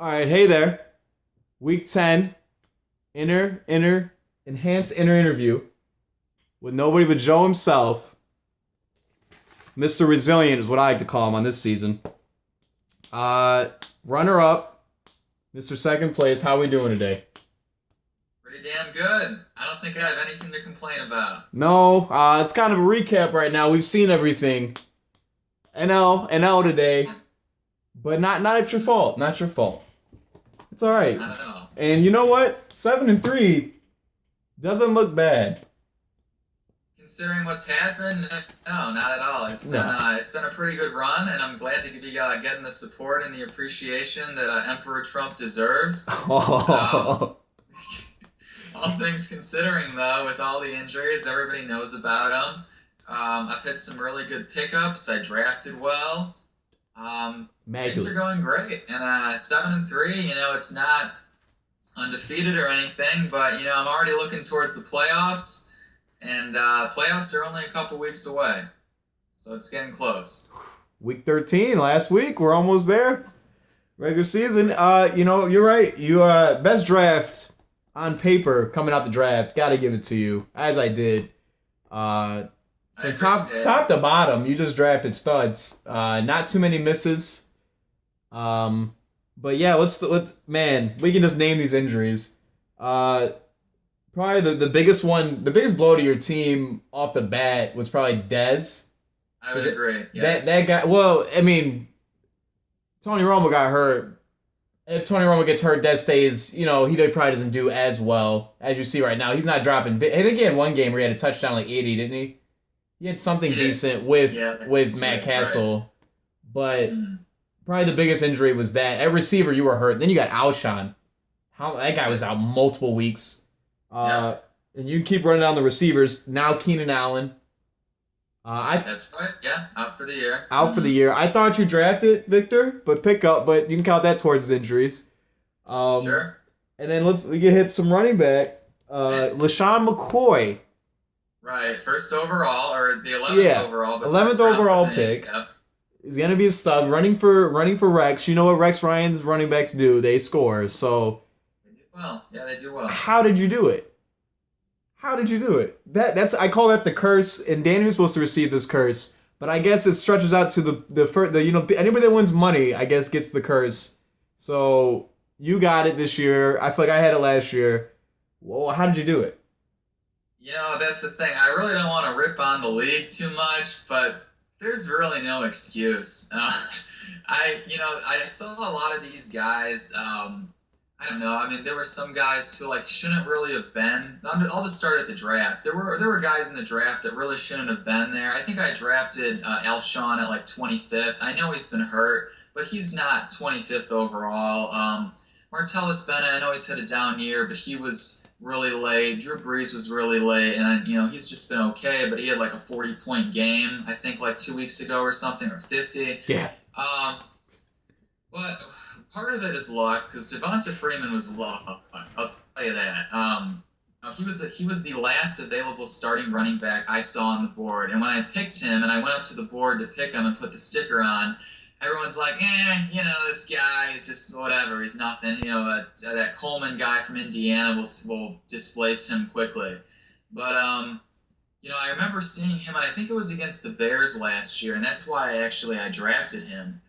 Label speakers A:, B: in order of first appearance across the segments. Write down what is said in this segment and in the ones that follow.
A: All right, hey there. Week 10, enhanced inner interview with nobody but Joe himself. Mr. Resilient is what I like to call him on this season. Uh, Runner up, Mr. Second Place. How we doing today?
B: Pretty damn good. I don't think I have anything to complain about.
A: No, it's kind of a recap right now. We've seen everything. NL today, but not at your fault. Not your fault. It's all right.
B: Not at all.
A: And you know what? 7-3 doesn't look bad.
B: Considering what's happened, no, not at all.
A: No.
B: It's been a pretty good run, and I'm glad to be getting the support and the appreciation that Emperor Trump deserves. Um, all things considering, though, with all the injuries, everybody knows about them. I've had some really good pickups. I drafted well. Things are going great, and 7-3. It's not undefeated or anything, but I'm already looking towards the playoffs, and playoffs are only a couple weeks away, so it's getting close.
A: Week 13, last week. We're almost there. Regular season. You're right. You best draft on paper coming out the draft. Got to give it to you, as I did. From top to bottom, you just drafted studs. Not too many misses. But yeah, let's man, we can just name these injuries. Probably the biggest one, the biggest blow to your team off the bat was probably Dez.
B: I would agree. Yes.
A: That guy. Well, I mean, Tony Romo got hurt. If Tony Romo gets hurt, Dez stays. He probably doesn't do as well as you see right now. He's not dropping. I think he had one game where he had a touchdown like 80, didn't he? He had something decent with Matt Castle, right. But probably the biggest injury was that at receiver you were hurt. Then you got Alshon. That guy was out multiple weeks. And you keep running down the receivers. Now Keenan Allen.
B: That's right. Yeah, out for the year.
A: Out for the year. I thought you drafted Victor, but you can count that towards his injuries.
B: Sure.
A: And then we can hit some running back. LaShawn McCoy.
B: Right, first overall, or the 11th overall. But
A: 11th overall pick.
B: Yep.
A: He's gonna be a stud, running for Rex. You know what Rex Ryan's running backs do? They score. So.
B: They do well. Yeah, they do well.
A: How did you do it? That's I call that the curse, and Danny was supposed to receive this curse, but I guess it stretches out to the anybody that wins money, I guess, gets the curse. So you got it this year. I feel like I had it last year. Well, how did you do it?
B: That's the thing. I really don't want to rip on the league too much, but there's really no excuse. I saw a lot of these guys. I don't know. I mean, there were some guys who shouldn't really have been. I'll just start at the draft. There were guys in the draft that really shouldn't have been there. I think I drafted Alshon at 25th. I know he's been hurt, but he's not 25th overall. Martellus Bennett, I know he's had a down year, but he was really late. Drew Brees was really late, and he's just been okay. But he had a 40-point game, I think, 2 weeks ago or something, or 50.
A: Yeah.
B: But part of it is luck, because Devonta Freeman was luck. I'll tell you that. He was the last available starting running back I saw on the board, and when I picked him, and I went up to the board to pick him and put the sticker on, everyone's like, this guy is just whatever. He's nothing. That Coleman guy from Indiana will displace him quickly. But, I remember seeing him, and I think it was against the Bears last year, and that's why I drafted him.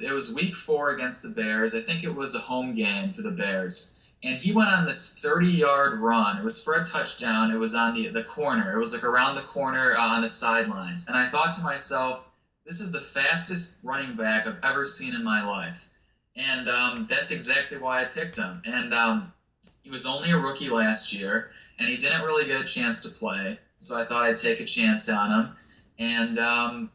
B: It was week 4 against the Bears. I think it was a home game for the Bears. And he went on this 30-yard run. It was for a touchdown. It was on the corner. It was around the corner on the sidelines. And I thought to myself, this is the fastest running back I've ever seen in my life. And that's exactly why I picked him. And he was only a rookie last year, and he didn't really get a chance to play. So I thought I'd take a chance on him. And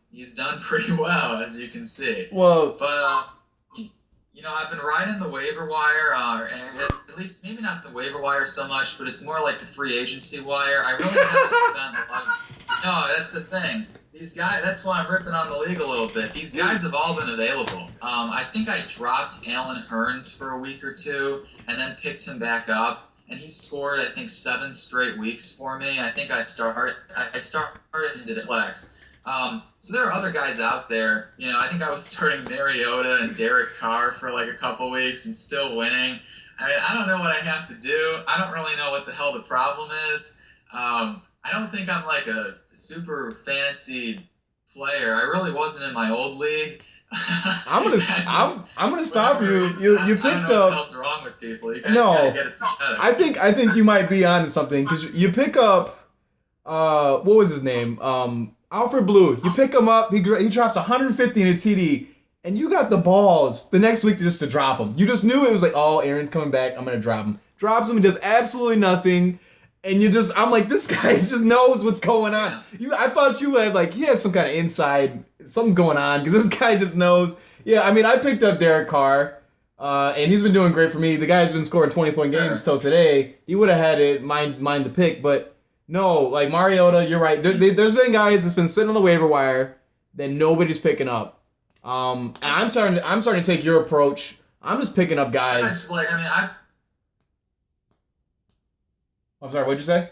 B: he's done pretty well, as you can see.
A: Well,
B: but I've been riding the waiver wire, and at least maybe not the waiver wire so much, but it's more like the free agency wire. I really haven't spent a lot of. No, that's the thing. These guys. That's why I'm ripping on the league a little bit. These guys have all been available. I think I dropped Alan Hearns for a week or two, and then picked him back up. And he scored, I think, 7 straight weeks for me. I think I started into the flex. So there are other guys out there. I think I was starting Mariota and Derek Carr for like a couple weeks and still winning. I mean, I don't know what I have to do. I don't really know what the hell the problem is. I don't think I'm like a super fantasy player. I really wasn't in my old league.
A: I'm gonna stop you. You picked
B: I don't know what
A: up.
B: the hell's wrong with people. You guys
A: No,
B: gotta get it together.
A: I think you might be onto something because you pick up. What was his name? Alfred Blue. You pick him up. He drops 150 in a TD, and you got the balls the next week just to drop him. You just knew it was like, oh, Aaron's coming back. I'm gonna drop him. Drops him and does absolutely nothing. And I'm like, this guy just knows what's going on. I thought you had like, he has some kind of inside, something's going on because this guy just knows. Yeah, I mean, I picked up Derek Carr, and he's been doing great for me. The guy's been scoring 20-point games till today. He would have had it mind the pick, but no, like Mariota, you're right. There's been guys that's been sitting on the waiver wire that nobody's picking up. And I'm starting to take your approach. I'm just picking up guys. I'm sorry, what'd you say?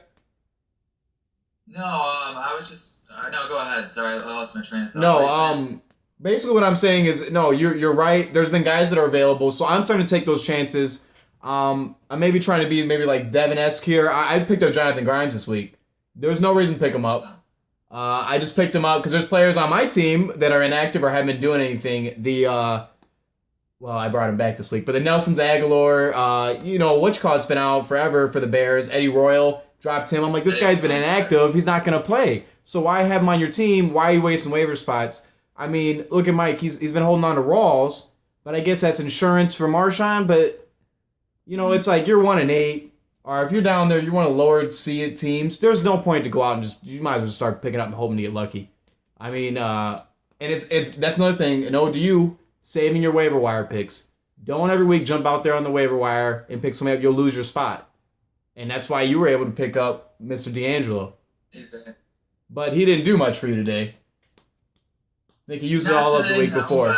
B: No, I was just no. Go ahead. Sorry, I lost my train of thought.
A: No, basically what I'm saying is no. You're right. There's been guys that are available, so I'm starting to take those chances. I'm maybe trying to be maybe like Devin-esque here. I picked up Jonathan Grimes this week. There was no reason to pick him up. I just picked him up because there's players on my team that are inactive or haven't been doing anything. Well, I brought him back this week, but the Nelson's Aguilar, Whatchcall's been out forever for the Bears. Eddie Royal dropped him. I'm like, this guy's been inactive. He's not going to play. So why have him on your team? Why are you wasting waiver spots? I mean, look at Mike. He's been holding on to Rawls, but I guess that's insurance for Marshawn. But, it's like you're 1-8. Or if you're down there, you're one of the lower seed teams. There's no point to go out and you might as well just start picking up and hoping to get lucky. I mean, and that's another thing. An ode to you. Saving your waiver wire picks. Don't every week jump out there on the waiver wire and pick somebody up. You'll lose your spot. And that's why you were able to pick up Mr. D'Angelo.
B: Exactly.
A: But he didn't do much for you today. I think he used it all up the week before.
B: But,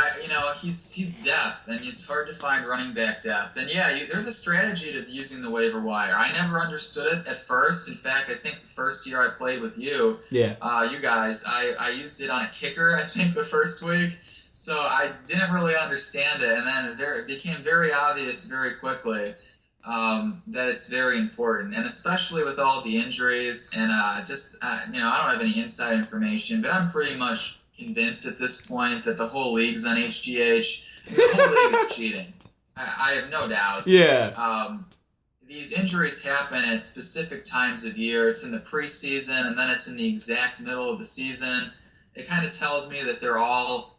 B: he's depth, and it's hard to find running back depth. And yeah, there's a strategy to using the waiver wire. I never understood it at first. In fact, I think the first year I played with you, you guys, I used it on a kicker, I think, the first week. So I didn't really understand it, and then it became very obvious very quickly that it's very important, and especially with all the injuries and I don't have any inside information, but I'm pretty much convinced at this point that the whole league's on HGH. I mean, the whole league is cheating. I have no doubts.
A: Yeah.
B: These injuries happen at specific times of year. It's in the preseason, and then it's in the exact middle of the season. It kind of tells me that they're all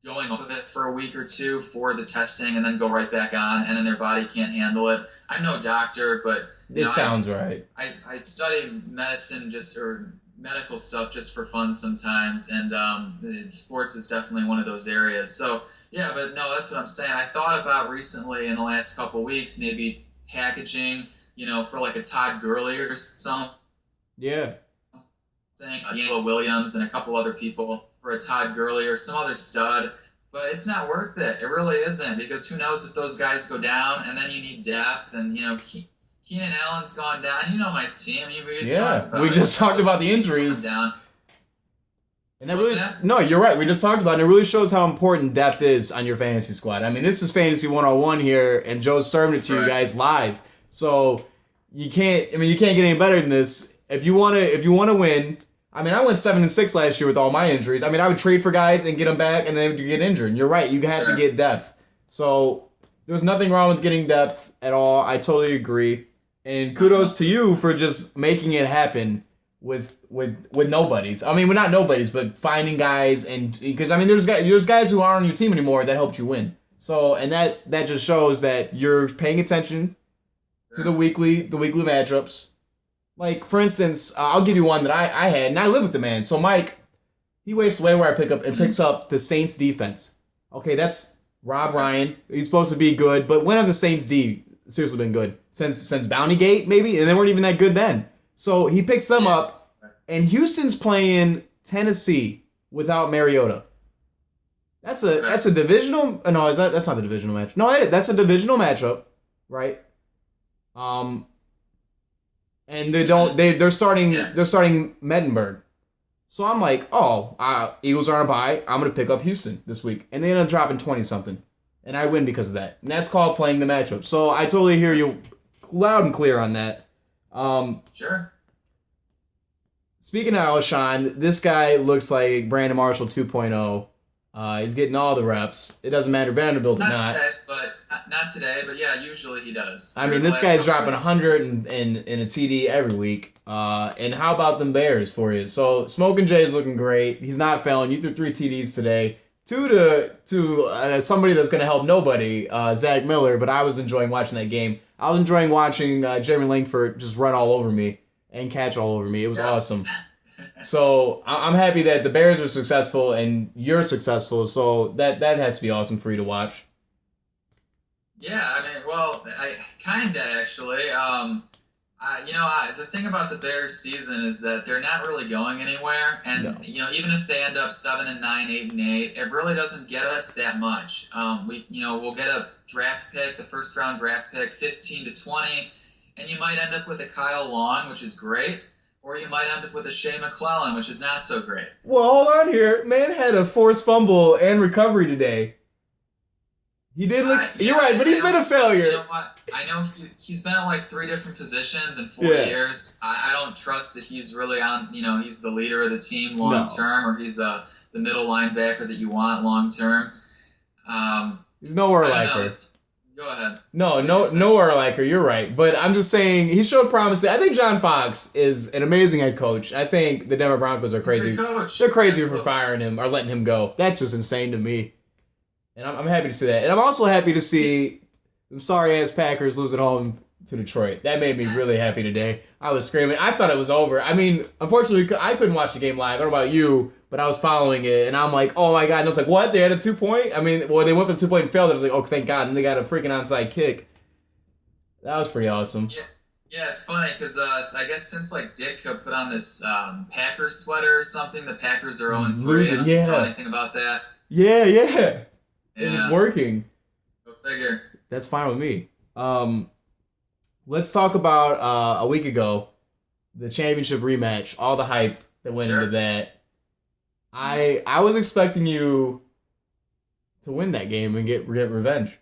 B: going off of it for a week or two for the testing and then go right back on, and then their body can't handle it. I'm no doctor, but
A: it sounds right.
B: I study medicine or medical stuff just for fun sometimes, and sports is definitely one of those areas. So yeah, but no, that's what I'm saying. I thought about recently in the last couple of weeks maybe packaging, for like a Todd Gurley or something.
A: Yeah.
B: D'Angelo Williams and a couple other people for a Todd Gurley or some other stud, but it's not worth it. It really isn't, because who knows if those guys go down, and then you need depth, and Keenan Allen's gone down. My team.
A: We just talked about the injuries.
B: Down.
A: And no, you're right. We just talked about it. And it really shows how important depth is on your fantasy squad. I mean, this is Fantasy 101 here, and Joe's serving it to you guys live. So you can't get any better than this. If you want to win. I mean, I went 7-6 last year with all my injuries. I mean, I would trade for guys and get them back, and then they would get injured. And you're right, you have to get depth. So there's nothing wrong with getting depth at all. I totally agree. And kudos to you for just making it happen with nobodies. I mean, well, not nobodies, but finding guys, and because I mean, there's guys who aren't on your team anymore that helped you win. So, and that just shows that you're paying attention to the weekly matchups. Like, for instance, I'll give you one that I had, and I live with the man. So, Mike, he wastes away where I picks up the Saints defense. Okay, that's Rob Ryan. He's supposed to be good, but when have the Saints D seriously been good? Since Bounty Gate, maybe? And they weren't even that good then. So, he picks them up, and Houston's playing Tennessee without Mariota. That's a divisional. No, that's not the divisional match. No, that's a divisional matchup, right? And they're starting Mettenberg. So I'm like, oh, Eagles are on a bye. I'm going to pick up Houston this week. And they end up dropping 20 something. And I win because of that. And that's called playing the matchup. So I totally hear you loud and clear on that.
B: Sure.
A: Speaking of Alshon, this guy looks like Brandon Marshall 2.0. He's getting all the reps. It doesn't matter Vanderbilt or not.
B: Not today, but yeah, usually he does.
A: I mean, this guy's dropping 100 in a TD every week. And how about them Bears for you? So Smoking Jay is looking great. He's not failing. You threw 3 TDs today. 2 to somebody that's going to help nobody, Zach Miller. But I was enjoying watching that game. I was enjoying watching Jeremy Langford just run all over me and catch all over me. It was awesome. So I'm happy that the Bears are successful and you're successful. So that has to be awesome for you to watch.
B: Yeah, I mean, well, I kinda actually. The thing about the Bears season is that they're not really going anywhere, and
A: No.
B: even if they end up 7-9, 8-8, it really doesn't get us that much. We'll get a draft pick, the first round draft pick, 15 to 20, and you might end up with a Kyle Long, which is great, or you might end up with a Shea McClellan, which is not so great.
A: Well, hold on here. Man had a forced fumble and recovery today. He did look. You're right, but he's been a failure.
B: You know what? I know he's been at like 3 different positions in 4 years. I don't trust that he's really on. He's the leader of the team long term, or he's the middle linebacker that you want long term.
A: He's nowhere like her.
B: Go ahead.
A: Nowhere like her. You're right, but I'm just saying he showed promise. I think John Fox is an amazing head coach. I think the Denver Broncos are crazy. They're crazy for firing him or letting him go. That's just insane to me. And I'm happy to see that. And I'm also happy to see them sorry-ass Packers lose at home to Detroit. That made me really happy today. I was screaming. I thought it was over. I mean, unfortunately, I couldn't watch the game live. I don't know about you, but I was following it. And I'm like, oh, my God. And I was like, what? They had a 2-point? I mean, well, they went for the 2-point and failed. I was like, oh, thank God. And they got a freaking onside kick. That was pretty awesome.
B: Yeah, it's funny because I guess since like Ditka put on this Packers sweater or something, the Packers are 0-3. I don't know if you saw anything about that.
A: Yeah. It's working.
B: Go figure.
A: That's fine with me. Let's talk about a week ago, the championship rematch, all the hype that went into that. I was expecting you to win that game and get revenge.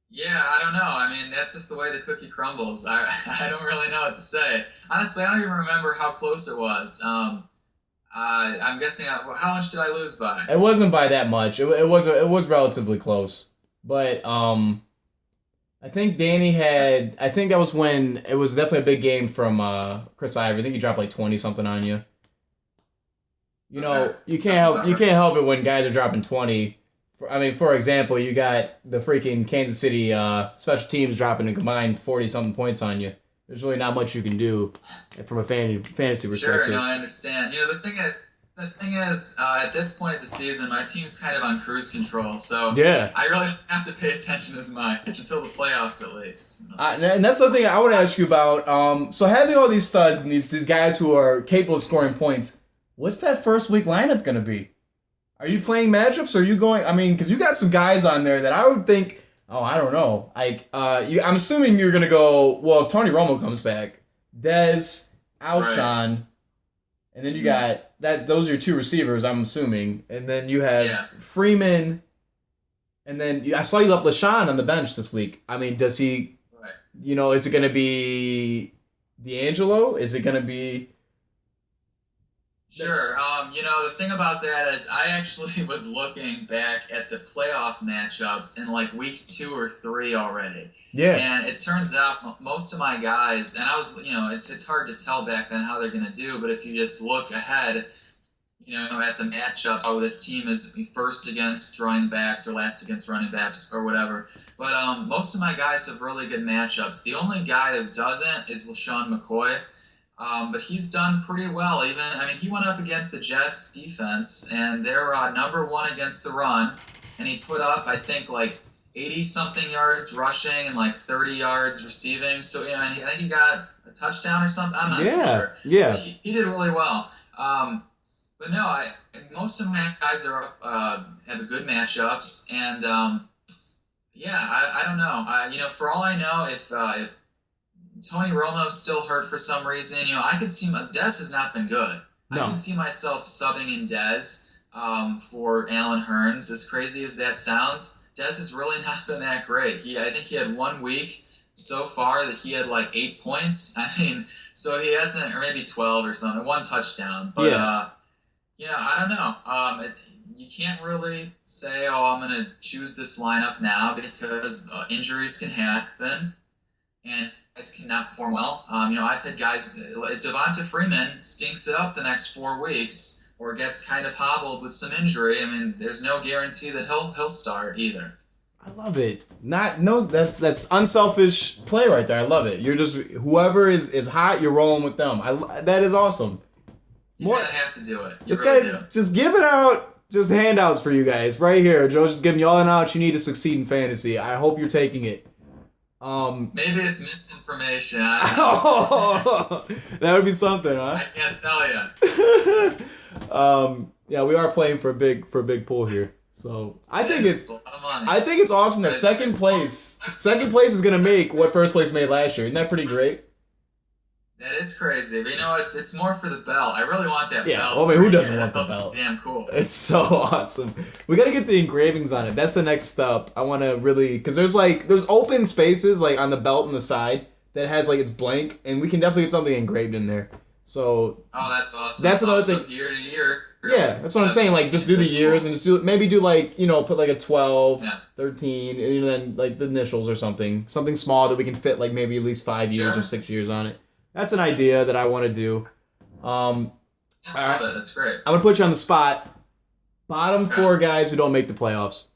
B: Yeah, I don't know. I mean, that's just the way the cookie crumbles. I don't really know what to say. Honestly, I don't even remember how close it was. I'm guessing. How much did I lose by?
A: It wasn't by that much. It was relatively close, but I think Danny had. I think that was when it was definitely a big game from Chris Ivory. I think he dropped like 20 something on you. You can't help it when guys are dropping 20. For example, you got the freaking Kansas City special teams dropping a combined 40 something points on you. There's really not much you can do from a fantasy perspective.
B: Sure, no, I understand. The thing is, at this point of the season, my team's kind of on cruise control, so I really don't have to pay attention as much until the playoffs, at least.
A: And that's the thing I want to ask you about. So having all these studs and these guys who are capable of scoring points, what's that first week lineup going to be? Are you playing matchups? Or are you going? I mean, because you got some guys on there that I would think. Oh, I don't know. I'm assuming you're gonna go. Well, if Tony Romo comes back, Dez, Alshon, and then you got that. Those are your 2 receivers. I'm assuming, and then you have Freeman, and then I saw you left LaShawn on the bench this week. I mean, does he? Right. Is it gonna be D'Angelo? Is it gonna be?
B: Sure. The thing about that is I actually was looking back at the playoff matchups in like week 2 or 3 already.
A: Yeah.
B: And it turns out most of my guys, and I was, it's hard to tell back then how they're going to do, but if you just look ahead, at the matchups, how this team is first against running backs or last against running backs or whatever. But most of my guys have really good matchups. The only guy that doesn't is LaShawn McCoy. But he's done pretty well. He went up against the Jets defense, and they're number 1 against the run, and he put up, I think, like 80-something yards rushing and like 30 yards receiving. So, I think he got a touchdown or something. I'm not too sure.
A: Yeah.
B: He did really well. But no, most of my guys have good matchups, and I don't know. For all I know, if Tony Romo's still hurt for some reason. I could see Dez has not been good. I
A: No.
B: can see myself subbing in Dez for Alan Hearns. As crazy as that sounds, Dez has really not been that great. I think he had 1 week so far that he had like 8 points. I mean, so he hasn't, or maybe 12 or something, 1 touchdown. But I don't know. You can't really say, oh, I'm going to choose this lineup now because injuries can happen and guys cannot perform well. I've had guys, Devonta Freeman stinks it up the next 4 weeks or gets kind of hobbled with some injury. I mean, there's no guarantee that he'll start either.
A: I love it. That's unselfish play right there. I love it. You're just whoever is hot, you're rolling with them. That is awesome.
B: You gotta have to do it.
A: This guy's just giving out just handouts for you guys right here. Joe's just giving you all the knowledge you need to succeed in fantasy. I hope you're taking it.
B: Maybe it's misinformation.
A: That would be something, huh?
B: I can't tell you.
A: Yeah, we are playing for a big pool here. So I think it's awesome that second place is gonna make what first place made last year. Isn't that pretty great?
B: That is crazy, but it's more for the belt. I really want that belt.
A: Yeah, I mean, who doesn't want the belt?
B: Damn cool.
A: It's so awesome. We gotta get the engravings on it. That's the next step. I want to really, because there's open spaces like on the belt on the side that has like it's blank, and we can definitely get something engraved in there. So.
B: Oh, that's awesome.
A: That's another
B: also
A: thing.
B: Year to year.
A: Yeah, that's what I'm saying. Like, just do the years and just do like, put like a 12, 13, and then like the initials or something small that we can fit like maybe at least 5 years or 6 years on it. That's an idea that I want to do. All right.
B: That's great.
A: I'm gonna put you on the spot. Bottom 4 guys who don't make the playoffs.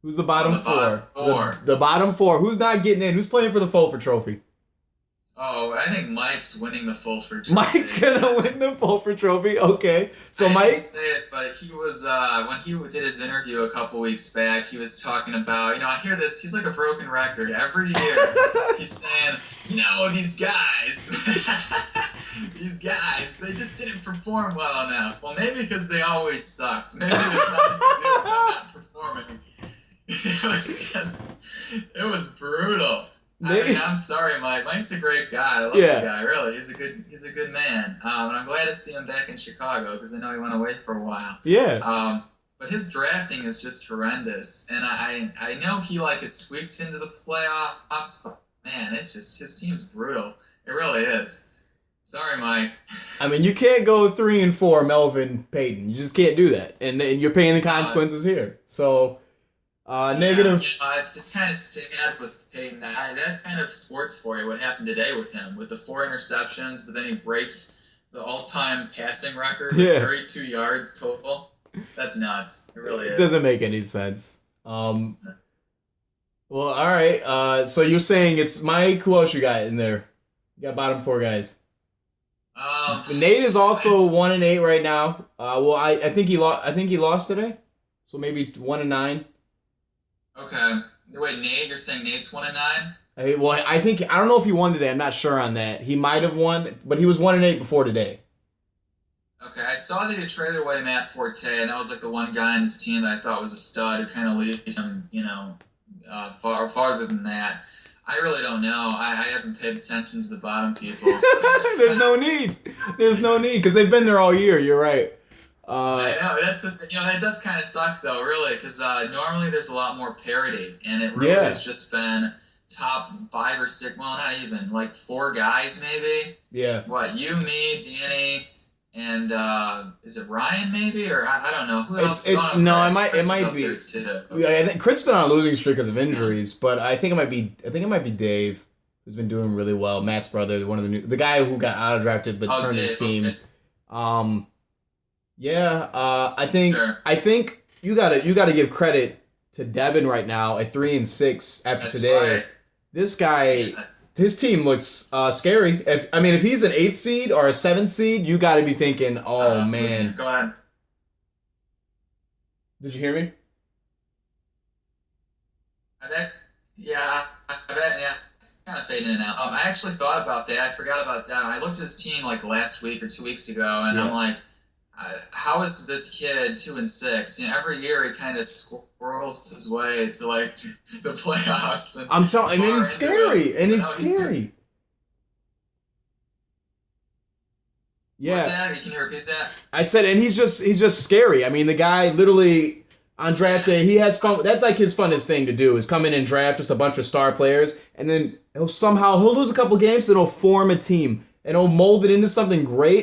A: Who's the bottom 4? The bottom 4. Who's not getting in? Who's playing for the Fulford Trophy?
B: Oh, I think Mike's winning the Fulford Trophy.
A: Mike's gonna win the Fulford Trophy. Okay, so
B: I
A: Mike.
B: hate to say it, but he was when he did his interview a couple weeks back. He was talking about, I hear this. He's like a broken record every year. He's saying, these guys, they just didn't perform well enough. Well, maybe because they always sucked. Maybe there's nothing to do with them not performing. It was brutal. I'm sorry, Mike. Mike's a great guy. I love the guy. Really, he's a good man. And I'm glad to see him back in Chicago because I know he went away for a while.
A: Yeah.
B: But his drafting is just horrendous, and I know he is squeaked into the playoffs. But man, it's just his team's brutal. It really is. Sorry, Mike.
A: I mean, you can't go 3-4, Melvin Payton. You just can't do that, and you're paying the consequences here. So. Negative.
B: It's kind of sad with Peyton. That kind of sports for you. What happened today with him with the 4 interceptions, but then he breaks the all-time passing record with 32 yards total. That's nuts. It really is.
A: It doesn't make any sense. Well, all right. So you're saying it's Mike. Who else you got in there? You got bottom 4 guys. Nate is also 1-8 right now. Well, I think he lost. I think he lost today. So maybe 1-9.
B: Okay. Wait, Nate? You're saying Nate's 1-9?
A: I don't know if he won today. I'm not sure on that. He might have won, but he was 1-8 before today.
B: Okay, I saw that he traded away Matt Forte, and that was like the one guy on his team that I thought was a stud who kind of lead him, farther than that. I really don't know. I haven't paid attention to the bottom people.
A: There's no need. There's no need because they've been there all year. You're right.
B: I know that does kind of suck though, really, because normally there's a lot more parity, and it really has just been top 5 or 6. Well, not even like 4 guys maybe.
A: Yeah.
B: What, you, me, Danny, and is it Ryan maybe, or I don't know who else?
A: It might be. I think Chris has been on a losing streak because of injuries, but I think it might be Dave, who's been doing really well. Matt's brother, one of the guy who got out of drafted but turned his team. Okay. I think you gotta give credit to Devin right now at 3-6 after today.
B: Right.
A: This guy, his team looks scary. If he's an 8th seed or a 7th seed, you gotta be thinking, oh man.
B: Go ahead.
A: Did you hear me?
B: I bet. Yeah. It's kind of fading in and out. I actually thought about that. I forgot about that. I looked at his team like last week or 2 weeks ago, and I'm like, how is this kid 2-6? You know, every year he kind of squirrels his way to like the playoffs. And
A: I'm telling, and
B: far
A: it's
B: into it.
A: scary, and
B: But
A: it's
B: no, he's
A: scary.
B: What's
A: Yeah,
B: that? Can you repeat that?
A: I said, and he's just scary. I mean, the guy literally on draft day, he has fun. That's like his funnest thing to do is come in and draft just a bunch of star players, and then he'll lose a couple games, then he'll form a team and he'll mold it into something great.